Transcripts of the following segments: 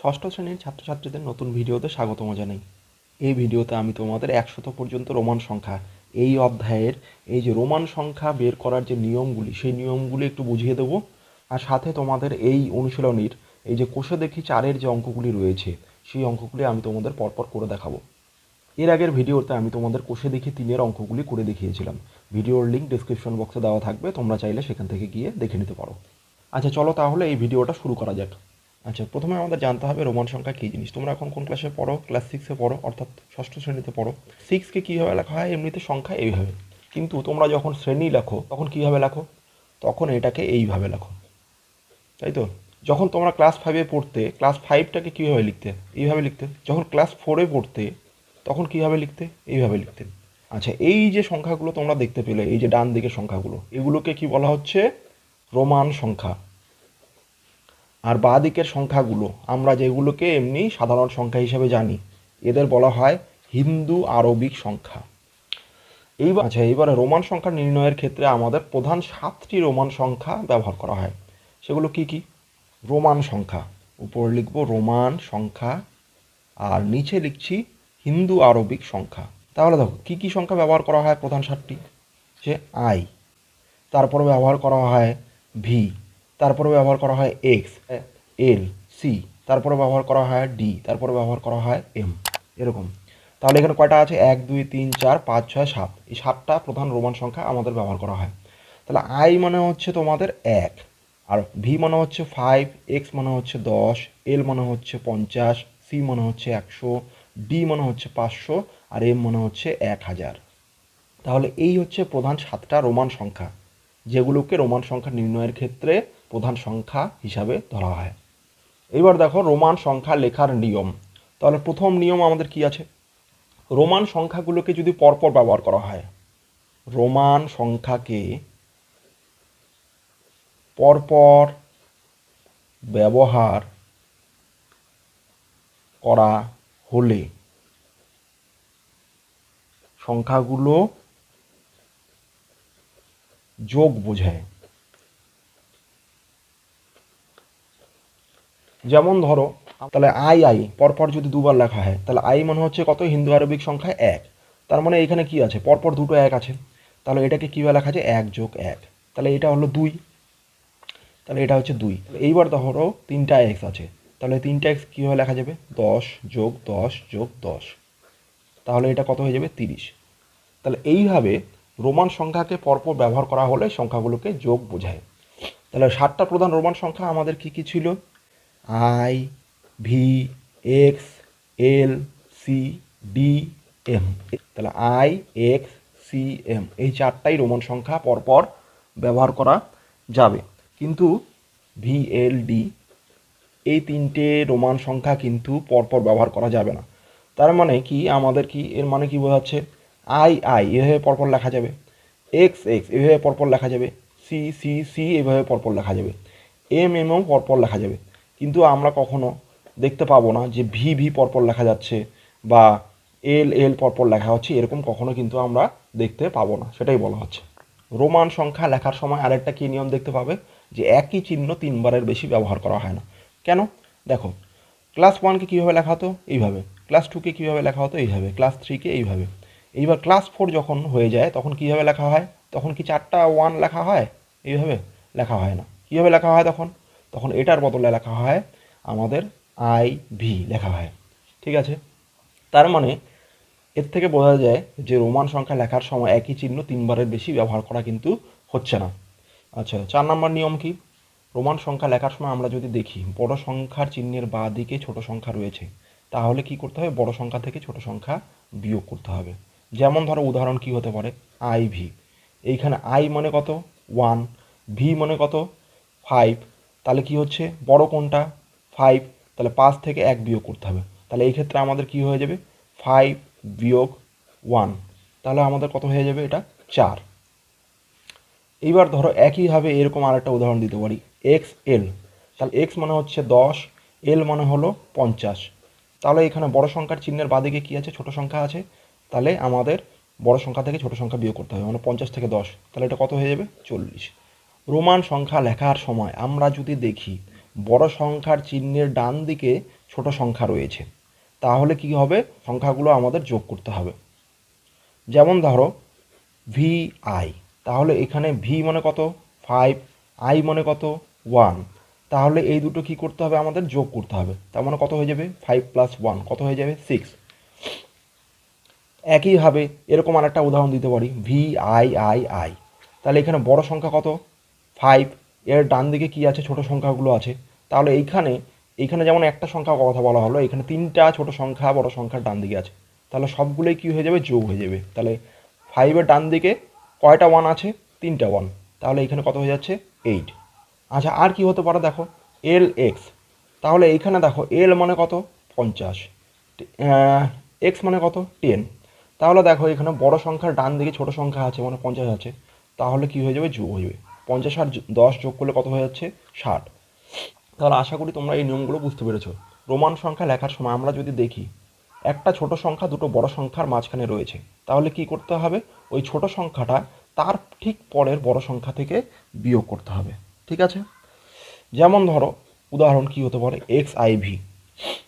ষষ্ঠ শ্রেণীর ছাত্রছাত্রীদের নতুন ভিডিওতে স্বাগতম জানাই। এই ভিডিওতে আমি তোমাদের 100 পর্যন্ত রোমান সংখ্যা এই অধ্যায়ের এই যে রোমান সংখ্যা বের করার যে নিয়মগুলি সেই নিয়মগুলি একটু বুঝিয়ে দেবো। আর সাথে তোমাদের এই অনুশীলনীর এই যে কোষে দেখি 4-এর যে অঙ্কগুলি রয়েছে সেই অঙ্কগুলি আমি তোমাদের পরপর করে দেখাবো। এর আগের ভিডিওতে আমি তোমাদের কোষে দেখি 3-এর অঙ্কগুলি করে দেখিয়েছিলাম। ভিডিওর লিঙ্ক ডেসক্রিপশন বক্সে দেওয়া থাকবে, তোমরা চাইলে সেখান থেকে গিয়ে দেখে নিতে পারো। আচ্ছা চলো তাহলে এই ভিডিওটা শুরু করা যাক। আচ্ছা প্রথমে আমাদের জানতে হবে রোমান সংখ্যা কী জিনিস। তোমরা এখন কোন ক্লাসে পড়ো? ক্লাস 6-এ পড়ো, অর্থাৎ ষষ্ঠ শ্রেণীতে পড়ো। 6কে কীভাবে লেখা হয়? এমনিতে সংখ্যা এইভাবে, কিন্তু তোমরা যখন শ্রেণী লেখো তখন কীভাবে লেখো? তখন এটাকে এইভাবে লেখো, তাই তো? যখন তোমরা ক্লাস 5-এ পড়তে ক্লাস 5টাকে কীভাবে লিখতে? এইভাবে লিখতে। যখন ক্লাস 4-এ পড়তে তখন কীভাবে লিখতে? এইভাবে লিখতে। আচ্ছা এই যে সংখ্যাগুলো তোমরা দেখতে পেলে, এই যে ডান দিকের সংখ্যাগুলো, এগুলোকে কি বলা হচ্ছে? রোমান সংখ্যা। আর বাঁ দিকের সংখ্যাগুলো আমরা যেগুলোকে এমনি সাধারণ সংখ্যা হিসেবে জানি, এদের বলা হয় হিন্দু আরবিক সংখ্যা। এইবারে রোমান সংখ্যা নির্ণয়ের ক্ষেত্রে আমাদের প্রধান 7টি রোমান সংখ্যা ব্যবহার করা হয়। সেগুলো কি কি? রোমান সংখ্যা, উপরে লিখব রোমান সংখ্যা, আর নিচে লিখছি হিন্দু আরবিক সংখ্যা। তাহলে দেখো কি কি সংখ্যা ব্যবহার করা হয় প্রধান 7টি? যে আই, তারপরে ব্যবহার করা হয় ভি, তারপরে ব্যবহার করা হয় এক্স, এল, সি, তারপরে ব্যবহার করা হয় ডি, তারপরে ব্যবহার করা হয় এম, এরকম। তাহলে এখানে কয়টা আছে? 1 2 3 4 5 6 7, এই 7টা প্রধান রোমান সংখ্যা আমাদের ব্যবহার করা হয়। তাহলে আই মানে হচ্ছে তোমাদের 1, আর ভি মানে হচ্ছে 5, এক্স মানে হচ্ছে 10, এল মানে হচ্ছে 50, সি মানে হচ্ছে 100, ডি মানে হচ্ছে 500, আর এম মানে হচ্ছে 1000। তাহলে এই হচ্ছে প্রধান 7টা রোমান সংখ্যা, যেগুলোকে রোমান সংখ্যা নির্ণয়ের ক্ষেত্রে প্রধান সংখ্যা হিসাবে ধরা হয়। এবার দেখো রোমান সংখ্যা লেখার নিয়ম। তাহলে প্রথম নিয়ম আমাদের কি আছে? রোমান সংখ্যাগুলোকে যদি পরপর ব্যবহার করা হয়, রোমান সংখ্যাকে পরপর ব্যবহার করা হলে সংখ্যাগুলো যোগ বোঝায়। যেমন ধরো, তাহলে আই আই পরপর যদি দুবার লেখা হয়, তাহলে আই মানে হচ্ছে কত? হিন্দু আরবিক সংখ্যা 1। তার মানে এখানে কি আছে? পরপর দুটো 1 আছে। তাহলে এটাকে কীভাবে লেখা যায়? 1 যোগ 1, তাহলে এটা হলো 2, তাহলে এটা হচ্ছে 2। এইবার ধরো 3টা এক্স আছে, তাহলে 3টা এক্স কীভাবে লেখা যাবে? 10 যোগ 10 যোগ 10, তাহলে এটা কত হয়ে যাবে? 30। তাহলে এইভাবে রোমান সংখ্যাকে পরপর ব্যবহার করা হলে সংখ্যাগুলোকে যোগ বোঝায়। তাহলে 7টা প্রধান রোমান সংখ্যা আমাদের কি কি ছিল? I, V, X, L, C, D, M. তাহলে আই, এক্স, সি, এম, এই 4টাই রোমান সংখ্যা পরপর ব্যবহার করা যাবে, কিন্তু ভি, এল, ডি এই 3টে রোমান সংখ্যা কিন্তু পরপর ব্যবহার করা যাবে না। তার মানে কি আমাদের কি এর মানে কি বোঝাচ্ছে? আই আই এভাবে পরপর লেখা যাবে, এক্স এক্স এভাবে পরপর লেখা যাবে, সি সি সি এভাবে পরপর লেখা যাবে, এম এমও পরপর লেখা যাবে। কিন্তু আমরা কখনো দেখতে পাবো না যে ভি ভি পরপর লেখা যাচ্ছে বা এল এল পরপর লেখা হচ্ছে, এরকম কখনো কিন্তু আমরা দেখতে পাবো না। সেটাই বলা হচ্ছে। রোমান সংখ্যা লেখার সময় আরেকটা কী নিয়ম দেখতে পাবে? যে একই চিহ্ন 3বারের বেশি ব্যবহার করা হয় না। কেন? দেখো, ক্লাস 1কে কীভাবে লেখা হতো? এইভাবে। ক্লাস 2কে কীভাবে লেখা হতো? এইভাবে। ক্লাস 3কে এইভাবে। এইবার ক্লাস 4 যখন হয়ে যায় তখন কীভাবে লেখা হয়? তখন কি 4টা 1 লেখা হয়? এইভাবে লেখা হয় না। কীভাবে লেখা হয় তখন? তখন এটার বদলে লেখা হয় আমাদের আই ভি লেখা হয়। ঠিক আছে? তার মানে এর থেকে বোঝা যায় যে রোমান সংখ্যা লেখার সময় একই চিহ্ন 3বারের বেশি ব্যবহার করা কিন্তু হচ্ছে না। আচ্ছা 4 নম্বর নিয়ম কি? রোমান সংখ্যা লেখার সময় আমরা যদি দেখি বড় সংখ্যার চিহ্নের বাঁ দিকে ছোট সংখ্যা রয়েছে, তাহলে কি করতে হবে? বড় সংখ্যা থেকে ছোট সংখ্যা বিয়োগ করতে হবে। যেমন ধরো উদাহরণ কি হতে পারে? I V. এইখানে আই মানে কত? 1, ভি মানে কত? 5। তাহলে কি হচ্ছে? বড় কোনটা? 5, তাহলে 5 থেকে 1 বিয়োগ করতে হবে। তাহলে এই ক্ষেত্রে আমাদের কি হয়ে যাবে? 5 বিয়োগ 1, তাহলে আমাদের কত হয়ে যাবে? এটা 4। এইবার ধরো একইভাবে এরকম আরেকটা উদাহরণ দিতে পারি, এক্স এল। তাহলে এক্স মানে হচ্ছে 10, এল মানে হলো 50। তাহলে এখানে বড় সংখ্যার চিহ্নের বাঁদিকে কী আছে? ছোট সংখ্যা আছে। তাহলে আমাদের বড় সংখ্যা থেকে ছোট সংখ্যা বিয়োগ করতে হবে, মানে 50 থেকে 10, তাহলে এটা কত হয়ে যাবে? 40। রোমান সংখ্যা লেখার সময় আমরা যদি দেখি বড় সংখ্যার চিহ্নের ডান দিকে ছোট সংখ্যা রয়েছে। তাহলে কি হবে, সংখ্যাগুলো আমাদের যোগ করতে হবে। যেমন ধরো ভি আই, তাহলে এখানে ভি মানে কত 5, আই মানে কত 1, তাহলে এই দুটো কি করতে হবে, আমাদের যোগ করতে হবে। তার মানে কত হয়ে যাবে 5 + 1 কত হয়ে যাবে 6। একইভাবে এরকম আরেকটা উদাহরণ দিতে পারি, ভি আই আই আই, তাহলে এখানে বড় সংখ্যা কত 5, এর ডান দিকে কি আছে ছোট সংখ্যাগুলো আছে। তাহলে এইখানে এইখানে যেমন একটা সংখ্যা কথা বলা হলো, এখানে তিনটা ছোট সংখ্যা বড় সংখ্যার ডান দিকে আছে, তাহলে সবগুলোই কি হয়ে যাবে, যোগ হয়ে যাবে। তাহলে 5-এর ডান দিকে কয়টা 1 আছে, 3টা 1, তাহলে এখানে কত হয়ে যাচ্ছে 8। আচ্ছা আর কি হতে পারে দেখো, এল এক্স, তাহলে এইখানে দেখো এল মানে কত 50, এক্স মানে কত 10, তাহলে দেখো এখানে বড় সংখ্যার ডান দিকে ছোট সংখ্যা আছে মানে 50 আছে, তাহলে কি হয়ে যাবে, যোগ হয়ে যাবে। 50 আর 10 যোগ করলে কত হয়ে যাচ্ছে 60। তাহলে আশা করি তোমরা এই নিয়মগুলো বুঝতে পেরেছো। রোমান সংখ্যা লেখার সময় আমরা যদি দেখি একটা ছোট সংখ্যা দুটো বড় সংখ্যার মাঝখানে রয়েছে, তাহলে কি করতে হবে, ওই ছোট সংখ্যাটা তার ঠিক পরের বড় সংখ্যা থেকে বিয়োগ করতে হবে। ঠিক আছে, যেমন ধরো উদাহরণ কি হতে পারে, এক্স আই ভি,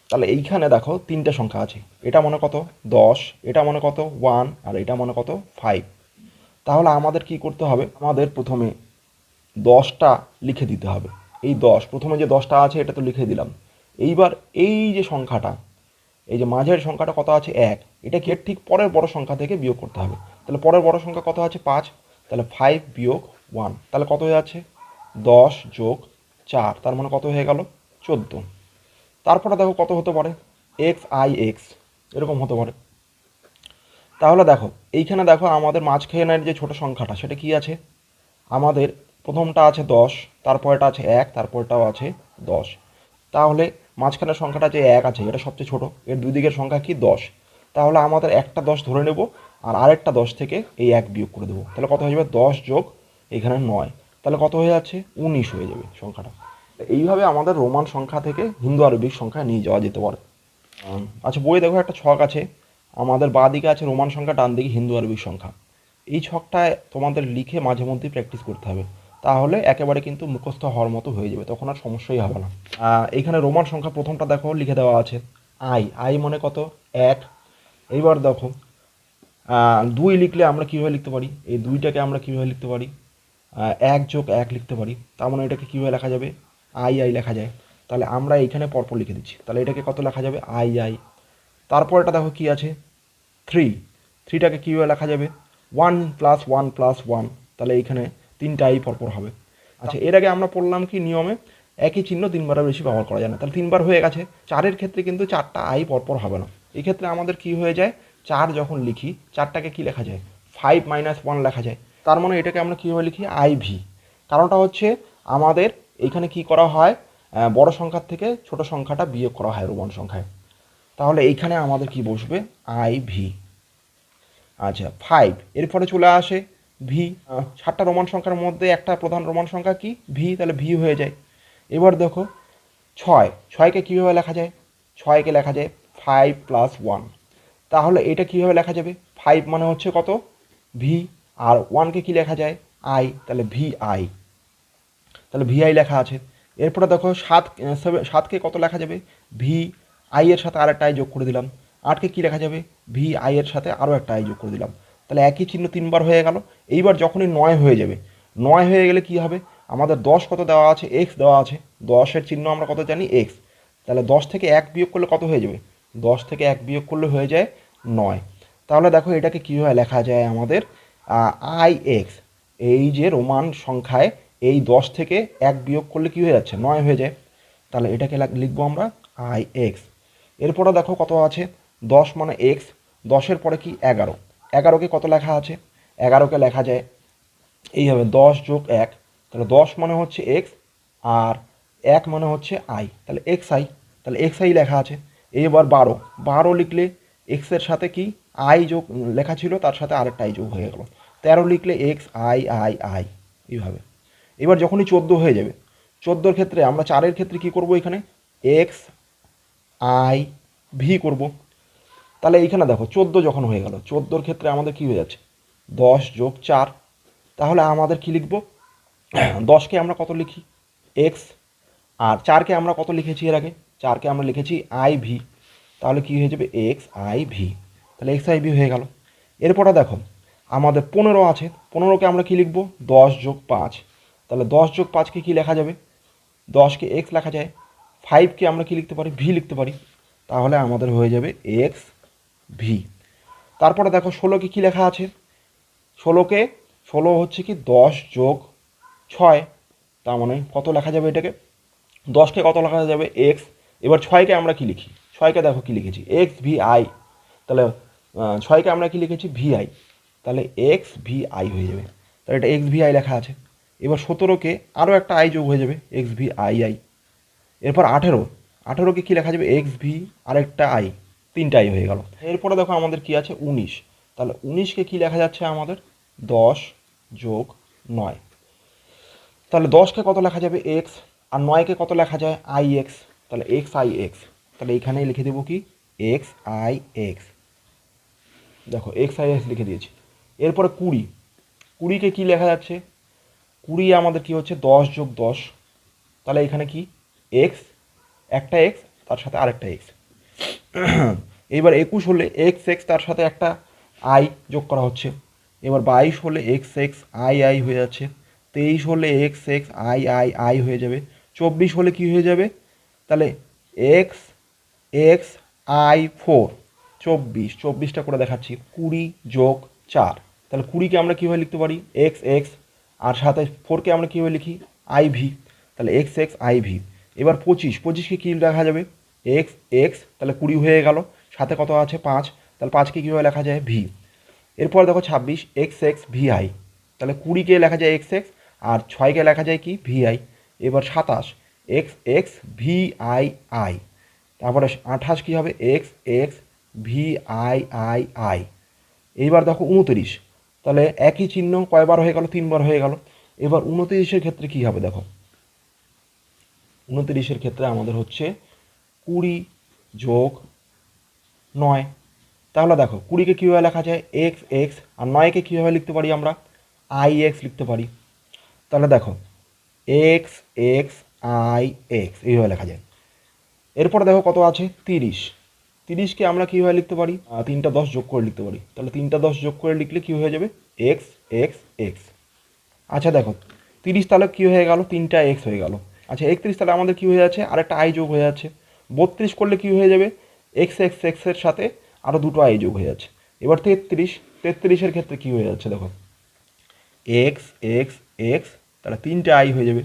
তাহলে এইখানে দেখো তিনটে সংখ্যা আছে, এটা মনে কত 10, এটা মনে কত 1, আর এটা মনে কত 5। তাহলে আমাদের কি করতে হবে, আমাদের প্রথমে 10টা লিখে দিতে হবে। এই 10 প্রথমে যে 10টা আছে এটা তো লিখে দিলাম। এইবার এই যে সংখ্যাটা, এই যে মাঝের সংখ্যাটা কত আছে 1, এটা কি এর ঠিক পরের বড় সংখ্যা থেকে বিয়োগ করতে হবে। তাহলে পরের বড় সংখ্যা কত আছে 5, তাহলে 5 বিয়োগ 1, তাহলে কত হয়ে যাচ্ছে 10 যোগ 4, তার মানে কত হয়ে গেল 14। তারপরে দেখো কত হতে পারে, এক্স আই এক্স, এরকম হতে পারে। তাহলে দেখো এইখানে দেখো আমাদের মাঝখানের যে ছোট সংখ্যাটা সেটা কি আছে, আমাদের প্রথমটা আছে 10, তারপরেটা আছে 1, তারপরটাও আছে 10, তাহলে মাঝখানের সংখ্যাটা যে 1 আছে এটা সবচেয়ে ছোট, এর দুই দিকের সংখ্যা কি 10, তাহলে আমাদের একটা 10 ধরে নেব আর আরেকটা 10 থেকে এই 1 বিয়োগ করে দেবো, তাহলে কত হয়ে যাবে 10 যোগ এখানে 9, তাহলে কত হয়ে যাচ্ছে 19 হয়ে যাবে সংখ্যাটা। এইভাবে আমাদের রোমান সংখ্যা থেকে হিন্দু আরবিক সংখ্যা নিয়ে যাওয়া যেতে পারে। আচ্ছা বইয়ে দেখো একটা ছক আছে, আমাদের বাঁ দিকে আছে রোমান সংখ্যা, ডান দিকে হিন্দু আরবিক সংখ্যা। এই ছকটায় তোমাদের লিখে মাঝে মধ্যেই প্র্যাকটিস করতে হবে, তাহলে একেবারে কিন্তু মুখস্থ হওয়ার মতো হয়ে যাবে, তখন আর সমস্যাই হবে না। এইখানে রোমান সংখ্যা প্রথমটা দেখো লিখে দেওয়া আছে আই, আই মানে কত 1। এইবার দেখো 2 লিখলে আমরা কীভাবে লিখতে পারি, এই 2টাকে আমরা কীভাবে লিখতে পারি, 1 যোগ 1 লিখতে পারি, তার মানে এটাকে কীভাবে লেখা যাবে, আই আই লেখা যায়। তাহলে আমরা এইখানে পরপর লিখে দিচ্ছি, তাহলে এটাকে কত লেখা যাবে আই আই। তারপর এটা দেখো কি আছে 3, 3টাকে কীভাবে লেখা যাবে 1 + 1 + 1, তাহলে এইখানে 3টা আই পরপর হবে। আচ্ছা এর আগে আমরা পড়লাম কি নিয়মে, একই চিহ্ন 3বারের বেশি ব্যবহার করা যায় না, তাহলে 3বার হয়ে গেছে। 4-এর ক্ষেত্রে কিন্তু 4টা আই পরপর হবে না, এই ক্ষেত্রে আমাদের কি হয়ে যায়, 4 যখন লিখি 4টাকে কি লেখা যায় 5 - 1 লেখা যায়, তার মানে এটাকে আমরা কীভাবে লিখি আই ভি। কারণটা হচ্ছে আমাদের এইখানে কি করা হয়, বড় সংখ্যার থেকে ছোট সংখ্যাটা বিয়োগ করা হয় রোমান সংখ্যায়, তাহলে এইখানে আমাদের কি বসবে আই ভি। আচ্ছা 5, এরপরে চলে আসে ভি, 7টা রোমান সংখ্যার মধ্যে একটা প্রধান রোমান সংখ্যা কি ভি, তাহলে ভি হয়ে যায়। এবার দেখো 6, 6কে কীভাবে লেখা যায়, 6কে লেখা যায় 5 + 1, তাহলে এটা কীভাবে লেখা যাবে, 5 মানে হচ্ছে কত ভি, আর 1কে কী লেখা যায় আই, তাহলে ভি আই, তাহলে ভি আই লেখা আছে। এরপরে দেখো 7কে কত লেখা যাবে, ভি আই এর সাথে আরেকটা আই যোগ করে দিলাম। 8কে কী লেখা যাবে, ভি আই এর সাথে আরও একটা আই যোগ করে দিলাম, তাহলে একই চিহ্ন 3বার হয়ে গেল। এইবার যখনই 9 হয়ে যাবে, 9 হয়ে গেলে কি হবে, আমাদের 10 কত দেওয়া আছে, এক্স দেওয়া আছে, 10-এর চিহ্ন আমরা কত জানি এক্স, তাহলে 10 থেকে 1 বিয়োগ করলে কত হয়ে যাবে, 10 থেকে 1 বিয়োগ করলে হয়ে যায় 9। তাহলে দেখো এটাকে কীভাবে লেখা যায় আমাদের আই এক্স, এই যে রোমান সংখ্যায় এই 10 থেকে 1 বিয়োগ করলে কী হয়ে যাচ্ছে 9 হয়ে যায়, তাহলে এটাকে লিখবো আমরা আই এক্স। এরপরে দেখো কত আছে 10 মানে এক্স, 10-এর পরে কি 11, 11কে কত লেখা আছে, 11কে লেখা যায় এইভাবে 10 যোগ 1, তাহলে 10 মানে হচ্ছে এক্স আর 1 মানে হচ্ছে আই, তাহলে এক্স আই, তাহলে এক্স আই লেখা আছে। এবার 12, 12 লিখলে এক্সের সাথে কি আই যোগ লেখা ছিল তার সাথে আরেকটা আই যোগ হয়ে গেল, 13 লিখলে এক্স আই আই আই, এইভাবে। এবার যখনই 14 হয়ে যাবে, 14-র ক্ষেত্রে আমরা 4-এর ক্ষেত্রে কি করব, এখানে এক্স আই ভি করব। তাহলে এইখানে দেখো 14 যখন হয়ে গেল, 14-র ক্ষেত্রে আমাদের কি হয়ে যাচ্ছে 10 যোগ 4, তাহলে আমাদের কি লিখব 10কে আমরা কত লিখি এক্স, আর 4কে আমরা কত লিখেছি এর আগে 4কে আমরা লিখেছি আই ভি, তাহলে কী হয়ে যাবে এক্স আই ভি, তাহলে এক্স আই ভি হয়ে গেল। এরপরে দেখো আমাদের 15 আছে, 15কে আমরা কী লিখবো 10 যোগ 5, তাহলে 10 যোগ 5কে কী লেখা যাবে, 10কে এক্স লেখা যায়, 5কে আমরা কী লিখতে পারি ভি লিখতে পারি, তাহলে আমাদের হয়ে যাবে এক্স ভি। তারপরে দেখো 16কে কী লেখা আছে, 16 হচ্ছে কি 10 যোগ 6, তার মানে কত লেখা যাবে এটাকে, 10কে কত লেখা যাবে এক্স, এবার 6কে আমরা কি লিখি, 6কে দেখো কি লিখেছি এক্স ভি আই, তাহলে 6কে আমরা কি লিখেছি ভি আই, তাহলে এক্স ভি আই হয়ে যাবে, তাহলে এটা এক্স ভি আই লেখা আছে। এবার 17কে আরও একটা আই যোগ হয়ে যাবে এক্স ভি আই আই। এরপর 18কে কী লেখা যাবে এক্স ভি আরেকটা আই, 3টা আই হয়ে গেল। এরপরে দেখো আমাদের কি আছে 19, তাহলে 19কে কী লেখা যাচ্ছে আমাদের 10 যোগ 9, তাহলে 10কে কত লেখা যাবে এক্স, আর 9কে কত লেখা যায় আই এক্স, তাহলে এক্স আই এক্স, তাহলে এইখানেই লিখে দেবো কি এক্স আই এক্স, দেখো এক্স আই এক্স লিখে দিয়েছি। এরপরে 20কে কী লেখা যাচ্ছে, 20 আমাদের কি হচ্ছে 10 যোগ 10, তাহলে এখানে কি এক্স, একটা এক্স তার সাথে আরেকটা এক্স। এবার 21 হলে এক্স এক্স তার সাথে একটা আই যোগ করা হচ্ছে। এবার 22 হলে এক্স এক্স আই আই হয়ে যাচ্ছে। 23 হলে x x I I I হয়ে যাবে। 24 হলে কি হয়ে যাবে, তাহলে এক্স এক্স আই 4, 24টা করে দেখাচ্ছি 20 যোগ 4, তাহলে 20কে আমরা কীভাবে লিখতে পারি এক্স এক্স, আর সাথে 4কে আমরা কীভাবে লিখি আই ভি, তাহলে এক্স এক্স আই ভি। এবার 25কে কী লেখা যাবে এক্স এক্স, তাহলে 20 হয়ে গেল, সাথে কত আছে 5, তাহলে 5কে কীভাবে লেখা যায় ভি। এরপর দেখো 26 এক্স এক্স ভি আই, তাহলে 20কে লেখা যায় এক্স এক্স, আর 6কে লেখা যায় কি ভি আই। এবার 27 x x V I I, তারপরে 28 কী হবে x x V I I I. এইবার দেখো 29, তাহলে একই চিহ্ন কয়বার হয়ে গেল 3বার হয়ে গেল। এবার 29-এর ক্ষেত্রে কী হবে দেখো, 29-এর ক্ষেত্রে আমাদের হচ্ছে 20 যোগ 9, তাহলে দেখো 20কে কীভাবে লেখা যায় এক্স এক্স, আর 9কে কীভাবে লিখতে পারি আমরা আই এক্স লিখতে পারি, তাহলে দেখো এক্স এক্স আই এক্স এইভাবে লেখা যায়। এরপরে দেখো কত আছে 30কে আমরা কীভাবে লিখতে পারি 3টা 10 যোগ করে লিখতে পারি, তাহলে 3টা 10 যোগ করে লিখলে কী হয়ে যাবে এক্স এক্স এক্স। আচ্ছা দেখো 30 তাহলে কী হয়ে গেল 3টা এক্স হয়ে গেল। আচ্ছা 31 তাহলে আমাদের কী হয়ে যাচ্ছে আরেকটা আই যোগ হয়ে যাচ্ছে। 32 করলে কী হয়ে যাবে এক্স এক্স এক্সের সাথে আরও দুটো আই যোগ হয়ে যাচ্ছে। এবার 33-এর ক্ষেত্রে কী হয়ে যাচ্ছে দেখো এক্স এক্স এক্স, তাহলে 3টে আই হয়ে যাবে।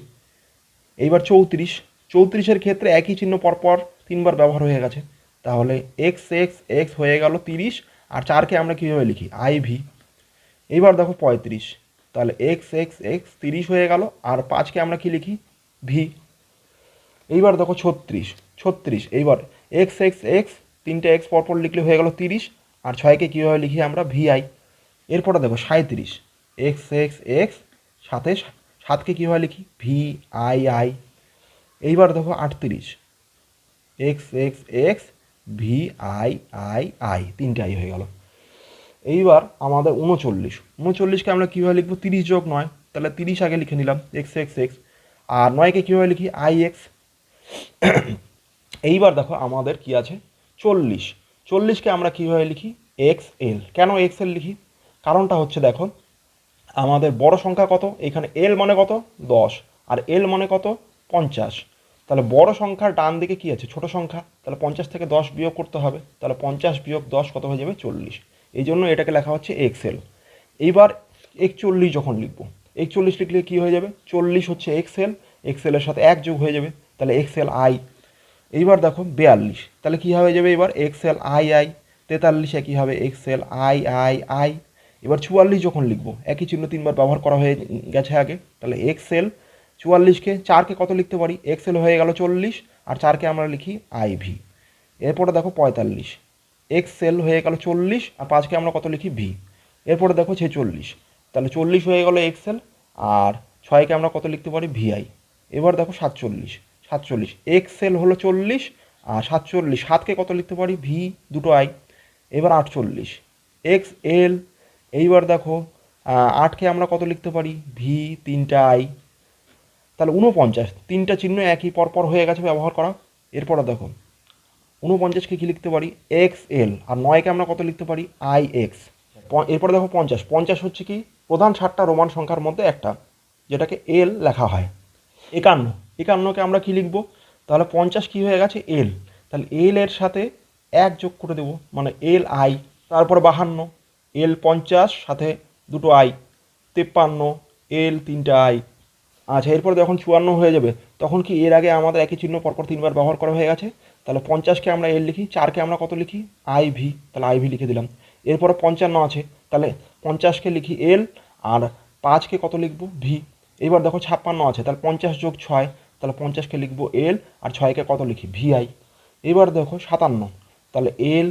এইবার 34-এর ক্ষেত্রে একই চিহ্ন পরপর 3বার ব্যবহার হয়ে গেছে, তাহলে এক্স এক্স এক্স হয়ে গেল 30, আর 4কে আমরা কীভাবে লিখি আই ভি। এইবার দেখো 35, তাহলে এক্স এক্স এক্স 30 হয়ে গেল, আর 5কে আমরা কি লিখি ভি। এইবার দেখো 36, এইবার এক্স এক্স এক্স 3টে এক্স পরপর লিখলে হয়ে গেল 30, আর 6কে কীভাবে লিখি আমরা ভি আই। এরপরে দেখো 37, এক্স এক্স এক্স সাথে 7কে কীভাবে লিখি ভি আই আই। এইবার দেখো 38, x x x V I I I, 3টে আই হয়ে গেল। এইবার আমাদের 39কে আমরা কীভাবে লিখবো 30 যোগ 9, তাহলে 30 আগে লিখে নিলাম এক্স এক্স এক্স, আর 9কে কীভাবে লিখি আই এক্স। এইবার দেখো আমাদের কি আছে 40কে আমরা কীভাবে লিখি এক্স এল। কেন এক্স এল লিখি, কারণটা হচ্ছে দেখো আমাদের বড় সংখ্যা কত, এখানে এল মানে কত 10, আর এল মানে কত 50, তাহলে বড় সংখ্যার ডান দিকে কি আছে ছোট সংখ্যা, তাহলে 50 থেকে 10 বিয়োগ করতে হবে, তাহলে 50 বিয়োগ 10 কত হয়ে যাবে 40, এই জন্য এটাকে লেখা হচ্ছে এক্সেল। এইবার 41 যখন লিখবো 41 লিখলে কি হয়ে যাবে 40 হচ্ছে এক্সেল, এক্সেলের সাথে 1 যোগ হয়ে যাবে, তাহলে এক্সেল আই। এইবার দেখো 42, তাহলে কী হয়ে যাবে এবার এক্সেল আই আই। 43-এ কী হবে এক্সেল আই আই আই। এবার 44 যখন লিখবো একই চিহ্ন 3বার ব্যবহার করা হয়ে গেছে আগে, তাহলে এক্সেল 44কে 4কে কত লিখতে পারি এক্সেল হয়ে গেল 40, আর 4কে আমরা লিখি আই ভি। এরপরে দেখো 45, এক্সেল হয়ে গেল 40, আর 5কে আমরা কত লিখি ভি। এরপরে দেখো 46, তাহলে 40 হয়ে গেল এক্সেল, আর 6কে আমরা কত লিখতে পারি ভিআই। এবার দেখো 47, এক্সেল হলো 40, আর 47 7কে কত লিখতে পারি ভি দুটো আই। এবার 48, এক্স এল। এইবার দেখো 8কে আমরা কত লিখতে পারি ভি 3টা আই, তাহলে 49, 3টা চিহ্ন একই পরপর হয়ে গেছে ব্যবহার করা, এরপরে দেখো 49কে কী লিখতে পারি এক্স এল, আর 9কে আমরা কত লিখতে পারি আই এক্স। এরপরে দেখো 50, 50 হচ্ছে কি প্রধান 7টা রোমান সংখ্যার মধ্যে একটা, যেটাকে এল লেখা হয়। 51, 51কে আমরা কি লিখব, তাহলে 50 কি হয়ে গেছে এল, তাহলে এল এর সাথে এক যোগ করে দেবো, মানে এল আই। তারপরে 52, এল 50 সাথে দুটো আই, 53 এল 3টা আই। আচ্ছা, এরপর যখন 54 হয়ে যাবে তখন কি এর আগে আমাদের একই চিহ্ন পরপর 3বার ব্যবহার করা হয়ে গেছে, তাহলে 50কে আমরা এল লিখি, 4কে আমরা কত লিখি আই ভি, তাহলে আই ভি লিখে দিলাম। এরপরে 55 আছে, তাহলে 50কে লিখি এল, আর 5কে কত লিখবো ভি। এবার দেখো 56 আছে, তাহলে 50 যোগ 6, তাহলে 50কে লিখবো এল, আর 6কে কত লিখি ভি আই। এবার দেখো 57, তাহলে এল,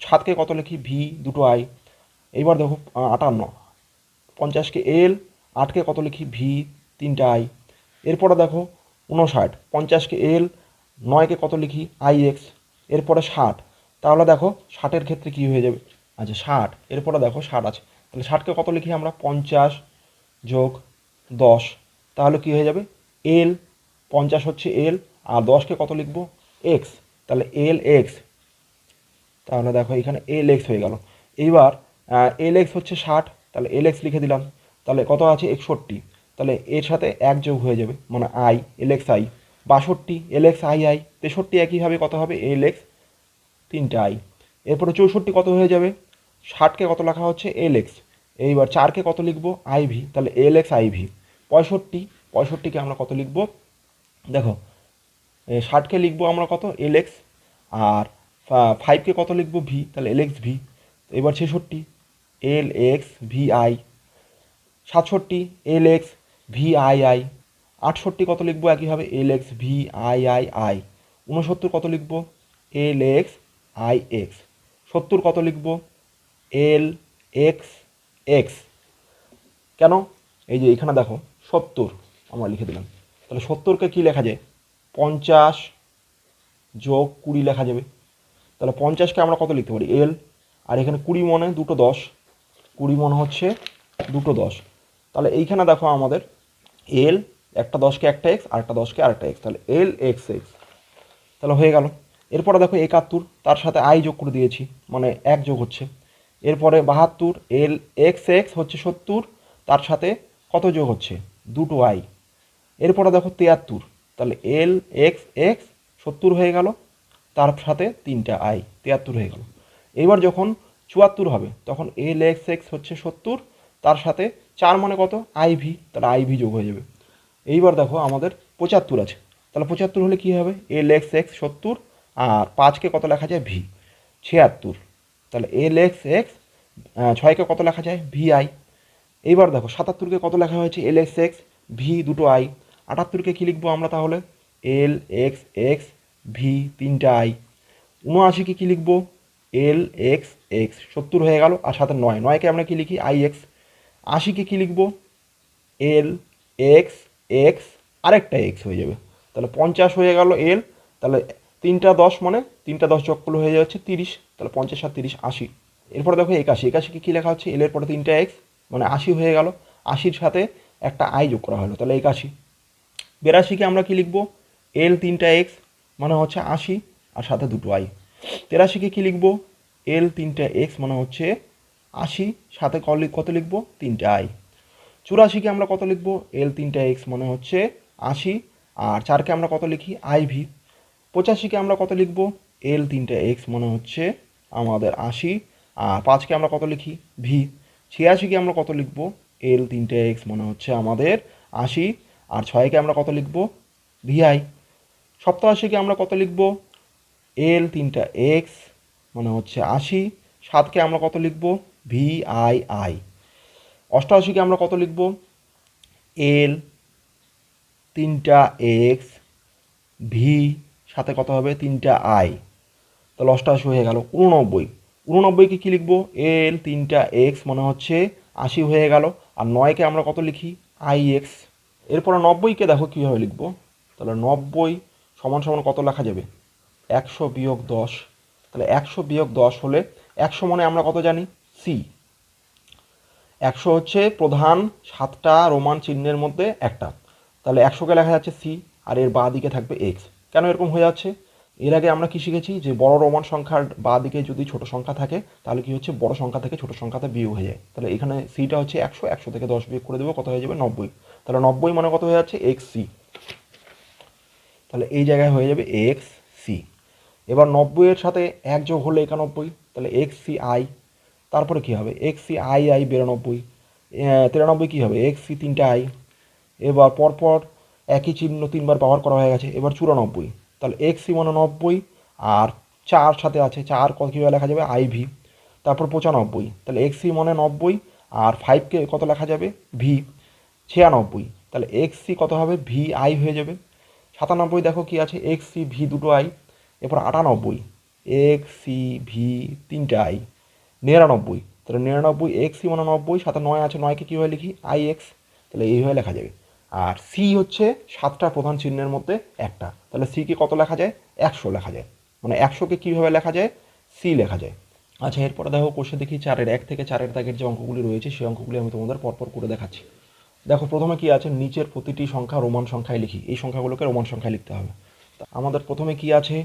7কে কত লিখি ভি দুটো আই। এবার দেখো 58, 50কে এল, 8কে কত লিখি ভি 3টা আই। এরপরে দেখো 59, 50কে এল, 9কে কত লিখি আই এক্স। এরপরে 60, তাহলে দেখো 60-এর ক্ষেত্রে কী হয়ে যাবে, আচ্ছা 60, এরপরে দেখো 60 আছে, তাহলে 60কে কত লিখি আমরা 50 যোগ 10, তাহলে কী হয়ে যাবে এল, 50 হচ্ছে এল, আর 10কে কত লিখবো এক্স, তাহলে এল এক্স। তাহলে দেখো এখানে এল এক্স হয়ে গেল। এইবার এল এক্স হচ্ছে 60, তাহলে এল এক্স লিখে দিলাম। তাহলে কত আছে 61, তাহলে এর সাথে এক যোগ হয়ে যাবে, মানে I L X I. 62 L X I I. 63 একইভাবে কত হবে এল এক্স 3টা আই। এরপরে 64 কত হয়ে যাবে, 60কে কত লেখা হচ্ছে এল এক্স, এইবার 4কে কত লিখবো আই ভি, তাহলে এল এক্স আই ভি। 65, 65কে আমরা কত লিখবো, দেখো 60কে লিখবো আমরা কত এল এক্স, আর 5কে কত লিখবো ভি, তাহলে এল এক্স ভি। এবার 66 L X V I. 67 L X V I I. 68 কত লিখবো একইভাবে L X V I I I. 69 কত লিখবো এল এক্স আই এক্স। 70 কত লিখবো এল এক্স এক্স। কেন, এই যে এখানে দেখো 70 আমরা লিখে দিলাম, তাহলে 70কে কী লেখা যায় 50 যোগ 20 লেখা যাবে। তাহলে 50কে আমরা কত লিখতে পারি এল, আর এখানে 20 মনে দুটো 10, 20 মনে হচ্ছে দুটো 10। তাহলে এইখানে দেখো আমাদের এল, একটা 10কে একটা এক্স, আর একটা 10কে আরেকটা এক্স, তাহলে এল এক্স এক্স, তাহলে হয়ে গেল। এরপরে দেখো 71, তার সাথে আই যোগ করে দিয়েছি, মানে এক যোগ হচ্ছে। এরপরে 72 এল এক্স এক্স হচ্ছে 70, তার সাথে কত যোগ হচ্ছে দুটো আই। এরপরে দেখো 73, তাহলে এল এক্স এক্স 70 হয়ে গেল, তার সাথে 3টা আই, 73 হয়ে গেল। এইবার যখন 74 হবে তখন এল এক্স এক্স হচ্ছে 70, তার সাথে 4 মানে কত আই ভি, তাহলে আই ভি যোগ হয়ে যাবে। এইবার দেখো আমাদের 75 আছে, তাহলে 75 হলে কী হবে এল এক্স এক্স 70, আর 5কে কত লেখা যায় ভি 76, তাহলে এল এক্স এক্স 6কে কত লেখা যায় ভি আই। এইবার দেখো 77কে কত লেখা হয়েছে এল এক্স এক্স ভি দুটো আই। 78কে কী লিখবো আমরা তাহলে এল এক্স এক্স ভি 3টা আই। 79কে কী লিখবো এল এক্স এক্স 70 হয়ে গেল, আর সাথে 9, 9কে আমরা কী লিখি আই এক্স। 80কে কী লিখবো এল এক্স এক্স আরেকটা এক্স হয়ে যাবে, তাহলে 50 হয়ে গেল এল, তাহলে 3টা 10 মানে 3টা 10 যোগ করলে হয়ে যাচ্ছে 30, তাহলে 50 আর 30 80। এরপরে দেখো 81, 81কে কী লেখা হচ্ছে এল এর পরে 3টা এক্স, মানে 80 হয়ে গেল, 80-র সাথে একটা আই যোগ করা হলো, তাহলে 81। 82কে আমরা কী লিখবো এল 3টা এক্স, মানে হচ্ছে 80, আর সাথে দুটো আই। 83কে কী লিখবো এল 3টা এক্স, মানে হচ্ছে 80, সাথে কত লিখবো 3টা আই। 84কে আমরা কত লিখবো এল 3টা এক্স, মানে হচ্ছে 80, আর 4কে আমরা কত লিখি আই ভি। 85কে আমরা কত লিখবো এল 3টা এক্স, মানে হচ্ছে আমাদের 80, আর 5কে আমরা কত লিখি ভি। 86কে আমরা কত লিখবো এল 3টা এক্স, মানে হচ্ছে আমাদের 80, আর 6কে আমরা কত লিখবো ভি আই। 87কে আমরা কত লিখবো এল 3টা এক্স, মানে হচ্ছে 80, 7কে আমরা কত লিখবো ভি আই আই। 88কে আমরা কত লিখবো এল 3টা এক্স ভি, সাথে কত হবে 3টা আই, তাহলে 88 হয়ে গেল। 89, 89কে কী লিখবো এল 3টা এক্স, মানে হচ্ছে 80 হয়ে গেল, আর 9কে আমরা কত লিখি আই এক্স। এরপরে 90কে দেখো কীভাবে লিখবো, তাহলে 90 সমান সমান কত লেখা যাবে 100 বিয়োগ 10, তাহলে 100 বিয়োগ 10 হলে 100 মানে আমরা কত জানি সি। 100 হচ্ছে প্রধান 7টা রোমান চিহ্নের মধ্যে একটা, তাহলে 100কে লেখা যাচ্ছে সি, আর এর বাঁ দিকে থাকবে এক্স। কেন এরকম হয়ে যাচ্ছে, এর আগে আমরা কি শিখেছি যে বড় রোমান সংখ্যার বাঁ দিকে যদি ছোট সংখ্যা থাকে তাহলে কি হচ্ছে বড় সংখ্যা থেকে ছোট সংখ্যাতে বিয়োগ হয়ে যায়। তাহলে এখানে সিটা হচ্ছে 100, 100 থেকে 10 বিয়োগ করে দেবো, কত হয়ে যাবে 90। তাহলে 90 মানে কত হয়ে যাচ্ছে এক্স সি। তাহলে এই জায়গায় হয়ে যাবে এক্স সি। এবার 90 এর সাথে 1 যোগ হলে 91, তাহলে এক্স সি আই। তারপরে কী হবে এক্স সি আই আই 92, 93 কী হবে এক্স সি 3টা আই। এবার পরপর একই চিহ্ন 3বার ব্যবহার করা হয়ে গেছে। এবার 94, তাহলে এক্স সি মানে 90 আর 4 সাথে আছে, 4 কত কীভাবে লেখা যাবে আই ভি। তারপর 95, তাহলে এক্স সি মানে 90 আর 5কে কত লেখা যাবে ভি। 96, তাহলে এক্স সি কত হবে ভি আই হয়ে যাবে। 97 দেখো কি আছে এক্স সি ভি 2টো আই। এরপর 98, এক্স সি ভি 3টে আই। 99, তাহলে 99 এক্স সি মানে 90, সাথে 9 আছে, 9কে কীভাবে লিখি আই এক্স। তাহলে এইভাবে লেখা যাবে। আর সি হচ্ছে 7টা প্রধান চিহ্নের মধ্যে একটা, তাহলে সিকে কত লেখা যায় 100 লেখা যায়। মানে 100কে কীভাবে লেখা যায় সি লেখা যায়। আচ্ছা এরপরে দেখো কোষে দেখি 4-এর 1 থেকে 4-এর দাগের যে অঙ্কগুলি রয়েছে সেই অঙ্কগুলি আমি তোমাদের পরপর করে দেখাচ্ছি। দেখো প্রথমে কি আছে নিচের প্রতিটি সংখ্যা রোমান সংখ্যায় লিখি, এই সংখ্যাগুলোকে রোমান সংখ্যায় লিখতে হবে। আমাদের প্রথমে কি আছে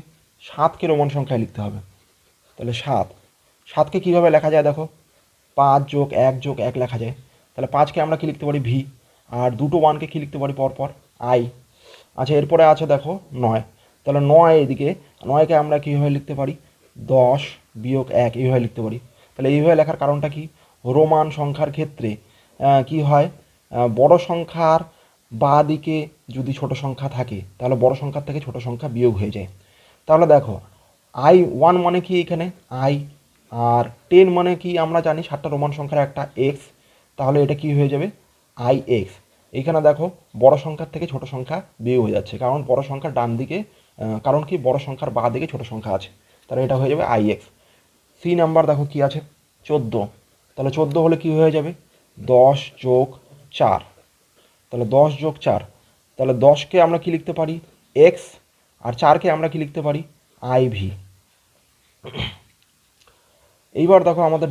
7কে রোমান সংখ্যায় লিখতে হবে। তাহলে 7কে কীভাবে লেখা যায় দেখো 5 যোগ 1 যোগ 1 লেখা যায়। তাহলে 5কে আমরা কি লিখতে পারি ভি, আর দুটো 1কে কী লিখতে পারি পরপর আই। আচ্ছা এরপরে আছে দেখো 9, তাহলে 9 এদিকে 9কে আমরা কীভাবে লিখতে পারি 10 বিয়োগ 1 এইভাবে লিখতে পারি। তাহলে এইভাবে লেখার কারণটা কি রোমান সংখ্যার ক্ষেত্রে কি হয় বড় সংখ্যার বাঁ দিকে যদি ছোট সংখ্যা থাকে তাহলে বড় সংখ্যার থেকে ছোট সংখ্যা বিয়োগ হয়ে যায়। তাহলে দেখো আই 1 মানে কি এখানে আই, আর 10 মানে কি আমরা জানি 7টা রোমান সংখ্যার একটা এক্স, তাহলে এটা কি হয়ে যাবে আই এক্স। এইখানে দেখো বড় সংখ্যার থেকে ছোট সংখ্যা বিয়োগ হয়ে যাচ্ছে, কারণ বড় সংখ্যার ডান দিকে কারণ কি বড় সংখ্যার বাঁ দিকে ছোট সংখ্যা আছে, তাহলে এটা হয়ে যাবে আই এক্স। সি নাম্বার দেখো কি আছে 14, তাহলে 14 হলে কি হয়ে যাবে 10 যোগ 4, তাহলে 10 যোগ 4, তাহলে 10কে আমরা কি লিখতে পারি এক্স, আর 4কে আমরা কি লিখতে পারি আই ভি। এইবার দেখো আমাদের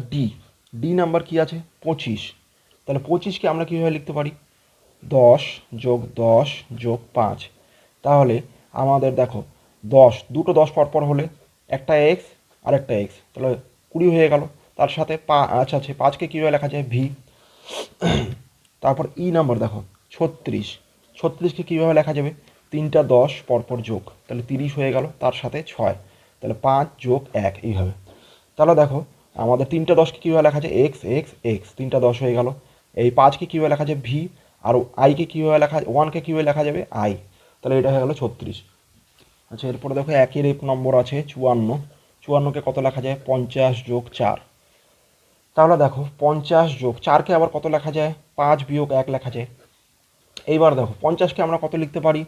ডি নাম্বার কি আছে 25, তাহলে 25কে আমরা কীভাবে লিখতে পারি 10 যোগ 10 যোগ 5, তাহলে আমাদের দেখো 10 দুটো 10 পরপর হলে একটা এক্স আর একটা এক্স, তাহলে 20 হয়ে গেল। তার সাথে আচ্ছা 5কে কীভাবে লেখা যায় ভি। তারপর ই নাম্বার দেখো 36কে কীভাবে লেখা যাবে 3টা 10 পরপর যোগ, তাহলে 30 হয়ে গেল। তার সাথে 6, তাহলে 5 যোগ 1 এইভাবে। তাহলে দেখো আমাদের 3টা 10কে কীভাবে লেখা যায় এক্স এক্স এক্স, 3টা 10 হয়ে গেল। এই 5কে কীভাবে লেখা যায় ভি, আর আইকে কীভাবে লেখা 1কে কীভাবে লেখা যাবে আই, তাহলে এটা হয়ে গেল 36। আচ্ছা এরপরে দেখো একের নম্বর আছে 54কে কত লেখা যায় 50 যোগ 4, তাহলে দেখো 50 যোগ 4কে আবার কত লেখা যায় 5 বিয়োগ 1 লেখা যায়। এইবার দেখো 50কে আমরা কত লিখতে পারি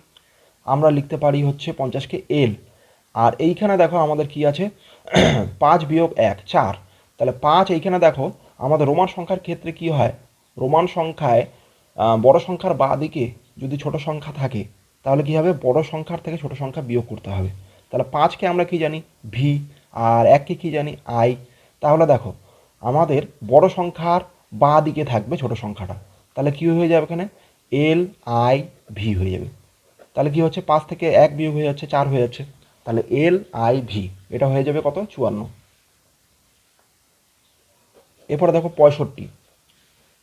আমরা লিখতে পারি হচ্ছে 50কে এল, আর এইখানে দেখো আমাদের কি আছে 5 বিয়োগ 1 4, তাহলে 5 এইখানে দেখো আমাদের রোমান সংখ্যার ক্ষেত্রে কি হয় রোমান সংখ্যায় বড় সংখ্যার বাঁ দিকে যদি ছোট সংখ্যা থাকে তাহলে কি হবে বড় সংখ্যার থেকে ছোট সংখ্যা বিয়োগ করতে হবে। তাহলে 5কে আমরা কি জানি ভি, আর 1কে কি জানি আই। তাহলে দেখো আমাদের বড় সংখ্যার বাঁ দিকে থাকবে ছোট সংখ্যাটা, তাহলে কি হয়ে যাবে এখানে এল আই ভি হয়ে যাবে। তাহলে কি হচ্ছে 5 থেকে 1 বিয়োগ হয়ে যাচ্ছে 4 হয়ে যাচ্ছে, তাহলে এল আই ভি এটা হয়ে যাবে কত 54। এরপরে দেখো 65,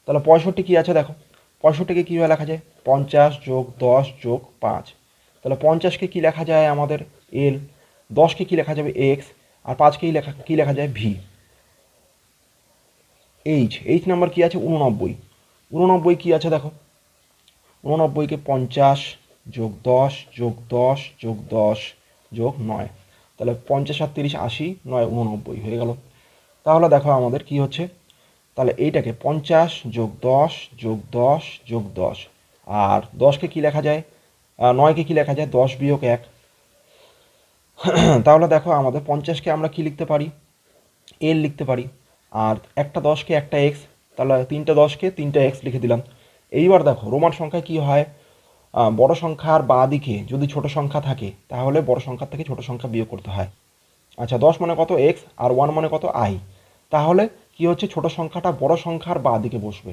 তাহলে 65 কি আছে দেখো 65কে কীভাবে লেখা যায় 50 যোগ 10 যোগ 5, তাহলে 50কে কী লেখা যায় আমাদের এল, 10কে কী লেখা যাবে এক্স, আর 5কেই কী লেখা যায় ভি। এইচ নাম্বার কি আছে 89 কি আছে দেখো 89কে 50 যোগ 10 যোগ 10 যোগ 10 যোগ 9, তাহলে 50 আর 30 80, 9 89 হয়ে গেল। তাহলে দেখো আমাদের কি হচ্ছে তাহলে এইটাকে 50 যোগ 10 যোগ 10 যোগ 10, আর 10কে কী লেখা যায় 9কে কী লেখা যায় 10 বিয়োগ 1। তাহলে দেখো আমাদের 50কে আমরা কি লিখতে পারি এল লিখতে পারি, আর একটা 10কে একটা এক্স, তাহলে 3টা 10কে 3টা এক্স লিখে দিলাম। এইবার দেখো রোমান সংখ্যায় কি হয় বড় সংখ্যার বাঁ দিকে যদি ছোট সংখ্যা থাকে তাহলে বড় সংখ্যার থেকে ছোট সংখ্যা বিয়োগ করতে হয়। আচ্ছা 10 মানে কত এক্স আর 1 মানে কত আই, তাহলে কি হচ্ছে ছোট সংখ্যাটা বড় সংখ্যার বাঁ দিকে বসবে,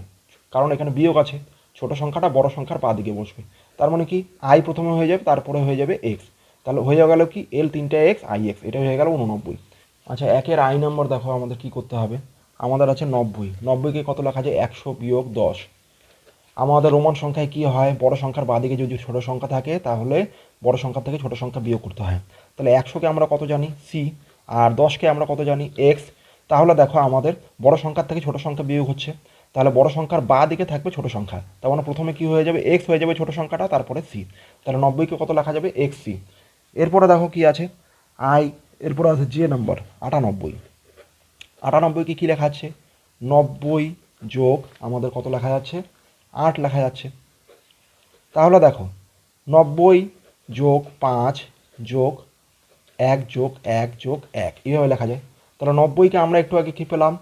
কারণ এখানে বিয়োগ আছে, ছোট সংখ্যাটা বড় সংখ্যার বাঁ দিকে বসবে। তার মানে কি আই প্রথমে হয়ে যাবে তারপরে হয়ে যাবে এক্স, তাহলে হয়ে গেল কি এল 3টা এক্স আই এক্স, এটা হয়ে গেল 89। আচ্ছা একের আই নম্বর দেখো আমাদের কি করতে হবে, আমাদের আছে 90, 90কে কত লেখা যায় 100 বিয়োগ 10। আমাদের রোমান সংখ্যায় কি হয়, বড় সংখ্যার বাঁদিকে যদি ছোট সংখ্যা থাকে তাহলে বড় সংখ্যা থেকে ছোট সংখ্যা বিয়োগ করতে হয়। তাহলে 100কে আমরা কত জানি সি, আর 10কে আমরা কত জানি এক্স। তাহলে দেখো আমাদের বড় সংখ্যার থেকে ছোট সংখ্যা বিয়োগ হচ্ছে, তাহলে বড় সংখ্যার বাঁ দিকে থাকবে ছোট সংখ্যা, তার মানে প্রথমে কি হয়ে যাবে এক্স হয়ে যাবে ছোট সংখ্যাটা, তারপরে সি। তাহলে 90কে কত লেখা যাবে এক্স সি। এরপরে দেখো কি আছে আই, এরপরে আছে যে নাম্বার 98। 98কে কী লেখা আছে 90 যোগ আমাদের কত লেখা যাচ্ছে 8 লেখা যাচ্ছে। তাহলে দেখো 90 যোগ 5 যোগ 1 যোগ 1 যোগ 1 এইভাবে লেখা যায়। তাহলে 90কে আমরা একটু আগে কী পেলাম,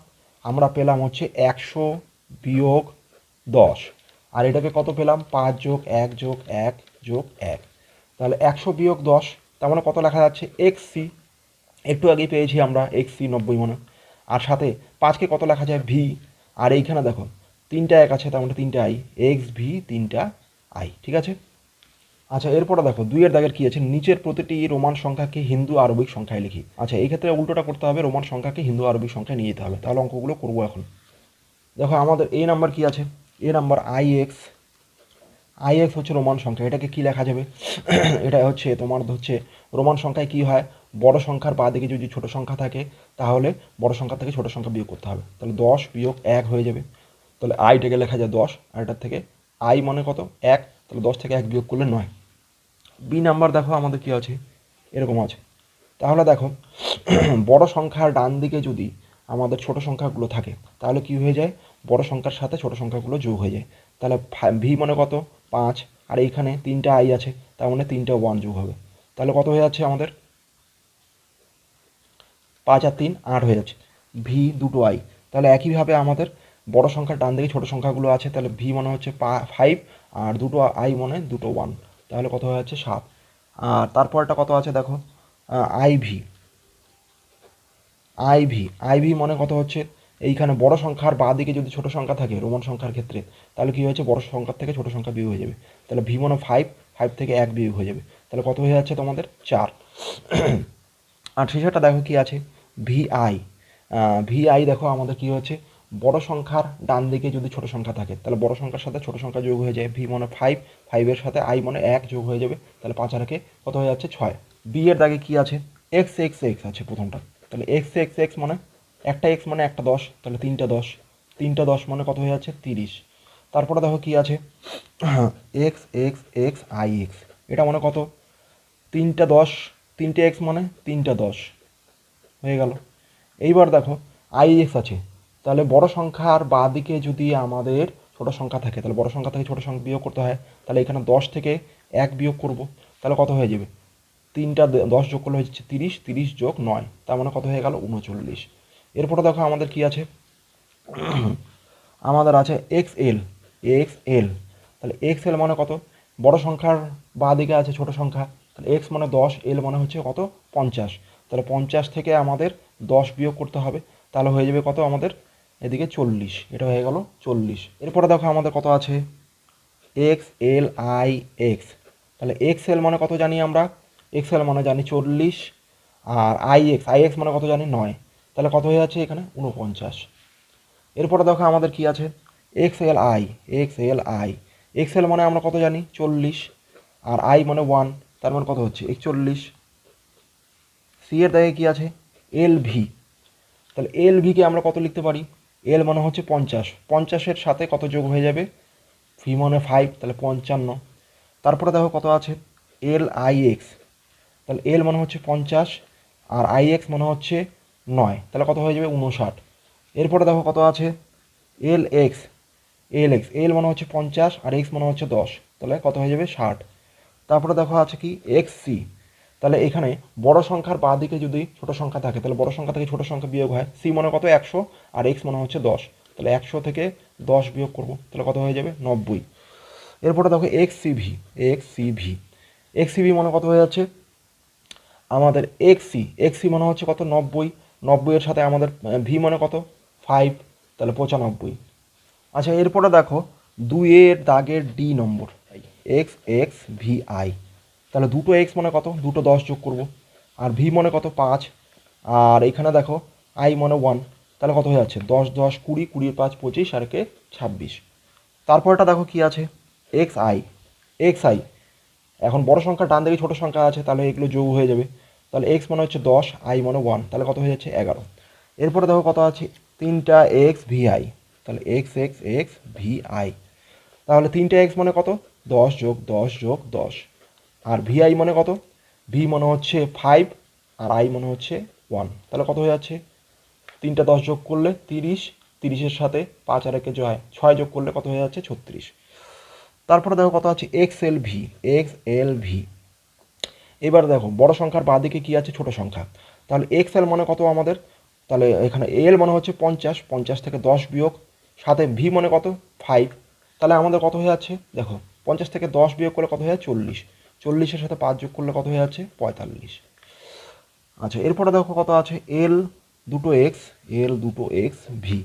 আমরা পেলাম হচ্ছে 100 বিয়োগ 10, আর এটাকে কত পেলাম 5 যোগ 1 যোগ 1 যোগ 1। তাহলে 100 বিয়োগ 10, তার মানে কত লেখা যাচ্ছে এক্স সি। একটু আগেই পেয়েছি আমরা এক্স সি 90 মানে, আর সাথে 5কে কত লেখা যায় ভি, আর এইখানে দেখো 3টা এক আছে, তার মানে 3টা আই, এক্স ভি 3টা আই, ঠিক আছে। আচ্ছা এরপরে দেখো 2-এর দাগের কি আছে, নিচের প্রতিটি রোমান সংখ্যাকে হিন্দু আরবিক সংখ্যায় লিখি। আচ্ছা এই ক্ষেত্রে উল্টোটা করতে হবে, রোমান সংখ্যাকে হিন্দু আরবিক সংখ্যায় নিয়ে যেতে হবে, তাহলে অঙ্কগুলো করবো এখন। দেখো আমাদের এ নাম্বার কি আছে, এ number I X. I X হচ্ছে রোমান সংখ্যা, এটাকে কি লেখা যাবে এটা হচ্ছে তোমার হচ্ছে রোমান সংখ্যায় কি হয়, বড় সংখ্যার বাঁ দিকে যদি ছোট সংখ্যা থাকে তাহলে বড় সংখ্যা থেকে ছোট সংখ্যা বিয়োগ করতে হবে। তাহলে 10 বিয়োগ 1 হয়ে যাবে, তাহলে আইটাকে লেখা যায় 10, আর এটার থেকে আই মানে কত 1, তাহলে 10 থেকে 1 বিয়োগ করলে 9। বি নাম্বার দেখো আমাদের কি আছে, এরকম আছে। তাহলে দেখো বড় সংখ্যার ডান দিকে যদি আমাদের ছোট সংখ্যাগুলো থাকে তাহলে কি হয়ে যায়, বড় সংখ্যার সাথে ছোট সংখ্যাগুলো যোগ হয়ে যায়। তাহলে ভি মানে কত 5, আর এইখানে 3টা আই আছে, তার মানে 3টা 1 যোগ হবে। তাহলে কত হয়ে যাচ্ছে আমাদের 5 আর 3 8 হয়ে যাচ্ছে, ভি দুটো আই। তাহলে একইভাবে আমাদের বড় সংখ্যার ডান দিকে ছোট সংখ্যাগুলো আছে, তাহলে ভি মনে হচ্ছে 5, আর দুটো আই মনে দুটো 1, তাহলে কত হয়ে যাচ্ছে 7। আর তারপরটা কত আছে দেখো আই ভি, আইভি, আইভি মানে কত হচ্ছে, এইখানে বড় সংখ্যার বাঁ দিকে যদি ছোট সংখ্যা থাকে রোমান সংখ্যার ক্ষেত্রে তাহলে কি হয়েছে বড় সংখ্যার থেকে ছোট সংখ্যা বিয়োগ হয়ে যাবে। তাহলে ভি মানে 5, 5 থেকে 1 বিয়োগ হয়ে যাবে, তাহলে কত হয়ে যাচ্ছে তোমাদের 4। আর শেষেরটা দেখো কি আছে ভিআই। ভিআই দেখো আমাদের কি হচ্ছে, বড় সংখ্যার ডান দিকে যদি ছোট সংখ্যা থাকে তাহলে বড় সংখ্যার সাথে ছোট সংখ্যা যোগ হয়ে যায়, ভি মানে 5, 5-এর সাথে আই মানে 1 যোগ হয়ে যাবে, তাহলে 5 আর একে কত হয়ে যাচ্ছে 6। বি এর দাগে কি আছে এক্স এক্স এক্স আছে প্রথমটা, তাহলে এক্স এক্স এক্স মানে একটা এক্স মানে একটা 10, তাহলে 3টা 10, 3টা 10 মানে কত হয়ে যাচ্ছে 30। তারপরে দেখো কি আছে x x x I x, এটা মানে কত 3টা 10, 3টে এক্স মানে 3টা 10 হয়ে গেল। এইবার দেখো আই এক্স আছে, তাহলে বড় সংখ্যার বাঁ দিকে যদি আমাদের ছোট সংখ্যা থাকে তাহলে বড় সংখ্যা থেকে ছোট সংখ্যা বিয়োগ করতে হয়, তাহলে এখানে 10 থেকে 1 বিয়োগ করব, তাহলে কত হয়ে যাবে 3টা 10 যোগ করলে হচ্ছে 30, 30 যোগ 9, তার মানে কত হয়ে গেল 39। এরপরে দেখো আমাদের কি আছে আমাদের আছে এক্স এল, এক্স এল, তাহলে এক্স এল মানে কত, বড় সংখ্যার বাঁ দিকে আছে ছোট সংখ্যা, তাহলে এক্স মানে 10, এল মানে হচ্ছে কত 50, তাহলে 50 থেকে আমাদের 10 বিয়োগ করতে হবে, তাহলে হয়ে যাবে কত আমাদের এদিকে 40, এটা হয়ে গেল 40। এরপরে দেখো আমাদের কত আছে এক্স এল আই এক্স, তাহলে এক্স এল মানে কত জানি আমরা, এক্স এল মানে জানি 40, আর আই এক্স মানে কত জানি 9, তাহলে কত হয়ে যাচ্ছে এখানে 49। এরপরে দেখো আমাদের কি আছে X L I, X L I, X L মানে আমরা কত জানি 40, আর আই মানে 1, তার মানে কত হচ্ছে 41। সি এর দাগে কি আছে এল ভি, তাহলে এল ভিকে আমরা কত লিখতে পারি, এল মানে হচ্ছে 50, 50-এর সাথে কত যোগ হয়ে যাবে ভি মানে 5, তাহলে 55। তারপরে দেখো কত আছে এল আই এক্স, তাহলে এল মানে হচ্ছে 50, আর আই এক্স মানে হচ্ছে 9, তাহলে কত হয়ে যাবে 59। এরপরে দেখো কত আছে এল এক্স, এল এক্স, এল মানে হচ্ছে 50, আর এক্স মানে হচ্ছে 10, তাহলে কত হয়ে যাবে 60। তারপরে দেখো আছে কি এক্স সি, তাহলে এখানে বড় সংখ্যার বাঁ দিকে যদি ছোট সংখ্যা থাকে তাহলে বড় সংখ্যা থেকে ছোট সংখ্যা বিয়োগ হয়, সি মানে কত 100, আর এক্স মানে হচ্ছে 10, তাহলে 100 থেকে 10 বিয়োগ করব, তাহলে কত হয়ে যাবে 90। এরপরে দেখো X C V, X C V, X C V মানে কত হয়ে যাচ্ছে আমাদের এক্স সি মানে হচ্ছে কত 90, 90-এর সাথে আমাদের ভি মানে কত 5, তাহলে 95। আচ্ছা এরপরে দেখো 2-এর দাগের D number x x V I, তাহলে দুটো এক্স মানে কত, দুটো 10 যোগ করব। আর ভি মানে কত, 5। আর এখানে দেখো আই মানে 1, তাহলে কত হয়ে যাচ্ছে 10 10 20, 20 5 25, আর কে 26। তারপরটা দেখো কি আছে, এক্স আই। এক্স আই, এখন বড় সংখ্যা ডান দিকে ছোট সংখ্যা আছে, তাহলে এগুলো যোগ হয়ে যাবে। তাহলে এক্স মানে হচ্ছে 10, আই মানে 1, তাহলে কত হয়ে যাচ্ছে 11। এরপরে দেখো কত আছে, তিনটা এক্স ভি আই। তাহলে x x x V I, তাহলে তিনটা এক্স মানে কত, 10 যোগ 10 যোগ 10। আর ভি আই মানে কত, ভি মানে হচ্ছে 5, আর আই মানে হচ্ছে 1, তাহলে কত হয়ে যাচ্ছে, তিনটা 10 যোগ করলে 30, 30-এর সাথে 5 আর একে 6 যোগ করলে কত হয়ে যাচ্ছে 36। তারপরে দেখো কত আছে, X L V. X L V, এবার দেখো বড় সংখ্যার বাঁ দিকে কি আছে, ছোট সংখ্যা। তাহলে এক্স এল মানে কত আমাদের, তাহলে এখানে এল মানে হচ্ছে 50, 50 থেকে 10 বিয়োগ, সাথে ভি মানে কত 5, তাহলে আমাদের কত হয়ে যাচ্ছে দেখো, 50 থেকে 10 বিয়োগ করলে কত হয়ে যাচ্ছে 40, 40-এর সাথে 5 যোগ করলে কত হয়ে যাচ্ছে 45। আচ্ছা, এরপরে দেখো কত আছে, এল দুটো এক্স, এল দুটো এক্স ভি।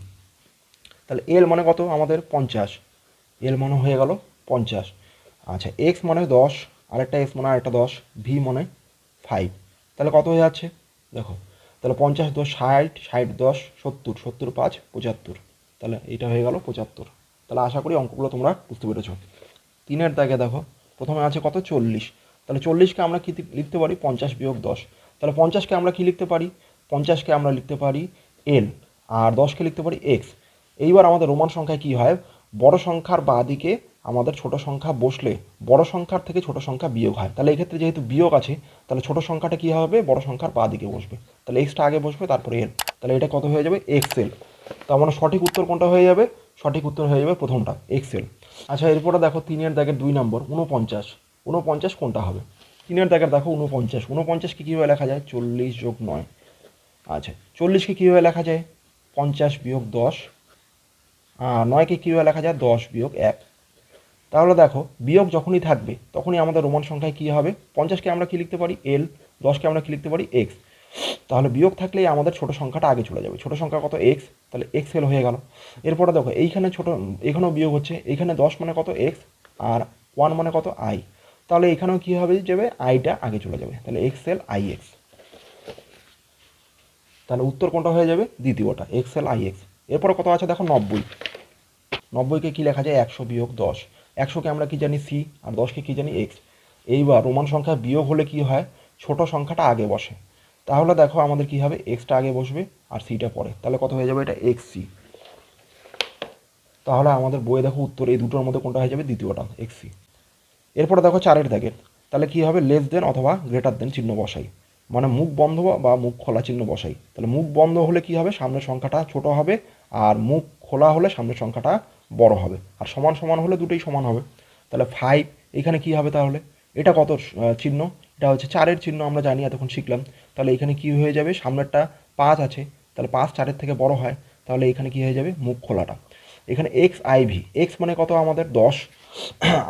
তাহলে এল মানে কত আমাদের 50, এল মানে হয়ে গেল 50। আচ্ছা, এক্স মানে 10, আরেকটা এক্স মানে আরেকটা 10, ভি মানে 5, তাহলে কত হয়ে যাচ্ছে দেখো, তাহলে 50 10 60, 60 10 70, 70 5 75, তাহলে এইটা হয়ে গেল 75। তাহলে আশা করি অঙ্কগুলো তোমরা বুঝতে পেরেছো। তিনের দাগে দেখো প্রথমে আছে কত 40, তাহলে 40-কে আমরা কি লিখতে পারি, 50 বিয়োগ 10। তাহলে 50-কে আমরা কি লিখতে পারি, 50-কে আমরা লিখতে পারি এল, আর 10-কে লিখতে পারি এক্স। এইবার আমাদের রোমান সংখ্যায় কি হয়, বড় সংখ্যার বাঁ দিকে আমাদের ছোট সংখ্যা বসলে বড় সংখ্যার থেকে ছোট সংখ্যা বিয়োগ হয়। তাহলে এক্ষেত্রে যেহেতু বিয়োগ আছে, তাহলে ছোট সংখ্যাটা কি হবে, বড় সংখ্যার বাঁ দিকে বসবে, তাহলে এক্সটা আগে বসবে তারপরে এল, তাহলে এটা কত হয়ে যাবে এক্স এল। তার মানে সঠিক উত্তর কোনটা হয়ে যাবে, সঠিক উত্তর হয়ে যাবে প্রথমটা এক্স এল। আচ্ছা, এরপরে দেখো তিনের দাগের 2 নম্বর 49, 49 কোনটা হবে, তিনের দাগের দেখো 49, 49-কে কীভাবে লেখা যায় 40 যোগ 9। আচ্ছা, 40-কে কীভাবে লেখা যায় 50 বিয়োগ 10, আর 9-কে কীভাবে লেখা যায় 10 বিয়োগ 1। তাহলে দেখো বিয়োগ যখনই থাকবে তখনই আমাদের রোমান সংখ্যায় কী হবে, 50-কে আমরা কি লিখতে পারি এল, 10-কে আমরা কি লিখতে পারি এক্স। তাহলে বিয়োগ থাকলেই আমাদের ছোট সংখ্যাটা আগে চলে যাবে, ছোট সংখ্যা কত এক্স, তাহলে এক্স এল হয়ে গেল। এরপরে দেখো এইখানে ছোট, এখানেও বিয়োগ হচ্ছে, এখানে 10 মানে কত এক্স, আর 1 মানে কত আই, তাহলে এখানেও কী হবে যাবে, আইটা আগে চলে যাবে, তাহলে এক্স এল আই এক্স। তাহলে উত্তর কোনটা হয়ে যাবে, দ্বিতীয়টা এক্স এল আই এক্স। এরপরে কত আছে দেখো 90, 90-কে কী লেখা যায় 100 বিয়োগ 10, 100-কে আমরা কি জানি সি, আর 10-কে কী জানি এক্স। এইবার রোমান সংখ্যা বিয়োগ হলে কি হয়, ছোট সংখ্যাটা আগে বসে, তাহলে দেখো আমাদের কি হবে, এক্সটা আগে বসবে আর সিটা পরে, তাহলে কত হয়ে যাবে এটা এক্স সি। তাহলে আমাদের বইয়ে দেখো উত্তর এই দুটোর মধ্যে কোনটা হয়ে যাবে, দ্বিতীয়টা এক্স সি। এরপরে দেখো 4-এর দাগের, তাহলে কি হবে, লেস দেন অথবা গ্রেটার দেন চিহ্ন বসাই, মানে মুখ বন্ধ বা মুখ খোলা চিহ্ন বসাই। তাহলে মুখ বন্ধ হলে কি হবে, সামনের সংখ্যাটা ছোট হবে, আর মুখ খোলা হলে সামনের সংখ্যাটা বড় হবে, আর সমান সমান হলে দুটোই সমান হবে। তাহলে 5 এখানে কি হবে, তাহলে এটা কত চিহ্ন, এটা হচ্ছে 4-এর চিহ্ন, আমরা জানি এতক্ষণ শিখলাম। তাহলে এখানে কি হয়ে যাবে, সামনেরটা 5 আছে, তাহলে 5 4-এর থেকে বড় হয়, তাহলে এখানে কি হয়ে যাবে মুখ খোলাটা। এখানে এক্স আই ভি, এক্স মানে কত আমাদের 10,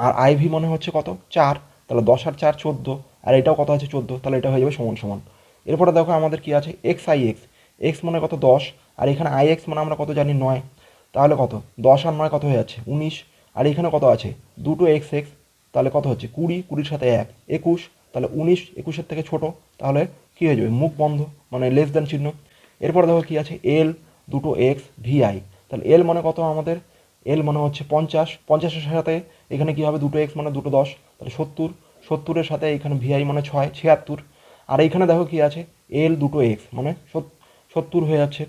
আর আই ভি মানে হচ্ছে কত 4, তাহলে 10 আর 4 14, আর এটাও কত আছে 14, তাহলে এটা হয়ে যাবে সমান সমান। এরপরে দেখো আমাদের কি আছে এক্স আই এক্স, এক্স মানে কত 10, আর এখানে আই এক্স মানে আমরা কত জানি 9, তাহলে কত 10 আর 9 কত হয়ে যাচ্ছে 19, আর এখানে কত আছে দুটো এক্স এক্স, তাহলে কত হচ্ছে 20, 20-এর সাথে 1 21, তাহলে 19 21-এর থেকে ছোট, তাহলে কী হয়ে যাবে মুখ বন্ধ, মানে লেস দেন চিহ্ন। এরপরে দেখো কি আছে এল দুটো এক্স ভি আই, তাহলে এল মানে কত আমাদের, এল মানে হচ্ছে 50, 50-এর সাথে এখানে কী হবে দুটো এক্স মানে দুটো 10, তাহলে 70, 70-এর সাথে এখানে ভিআই মানে 6 76, আর এইখানে দেখো কি আছে এল দুটো এক্স মানে 70 হয়ে যাচ্ছে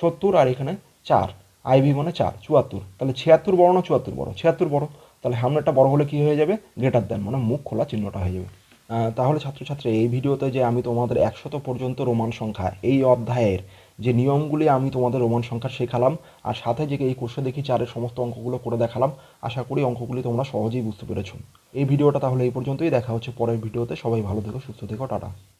70, আর এখানে 4 আইভি মানে 4 74, তাহলে 76 বড় না 74 বড়, 76 বড়, তাহলে সামনেরটা বড় হলে কি হয়ে যাবে গ্রেটার দেন, মানে মুখ খোলা চিহ্নটা হয়ে যাবে। তাহলে ছাত্রছাত্রী এই ভিডিওতে যে আমি তোমাদের 100 পর্যন্ত রোমান সংখ্যা এই অধ্যায়ের যে নিয়মগুলি আমি তোমাদের রোমান সংখ্যা শেখালাম, আর সাথে যে এই কোষে দেখি 4-এর সমস্ত অঙ্কগুলো করে দেখালাম, আশা করি অঙ্কগুলি তোমরা সহজেই বুঝতে পেরেছো। এই ভিডিওটা তাহলে এই পর্যন্তই, দেখা হচ্ছে পরের ভিডিওতে। সবাই ভালো থেকো, সুস্থ থেকো, টাটা।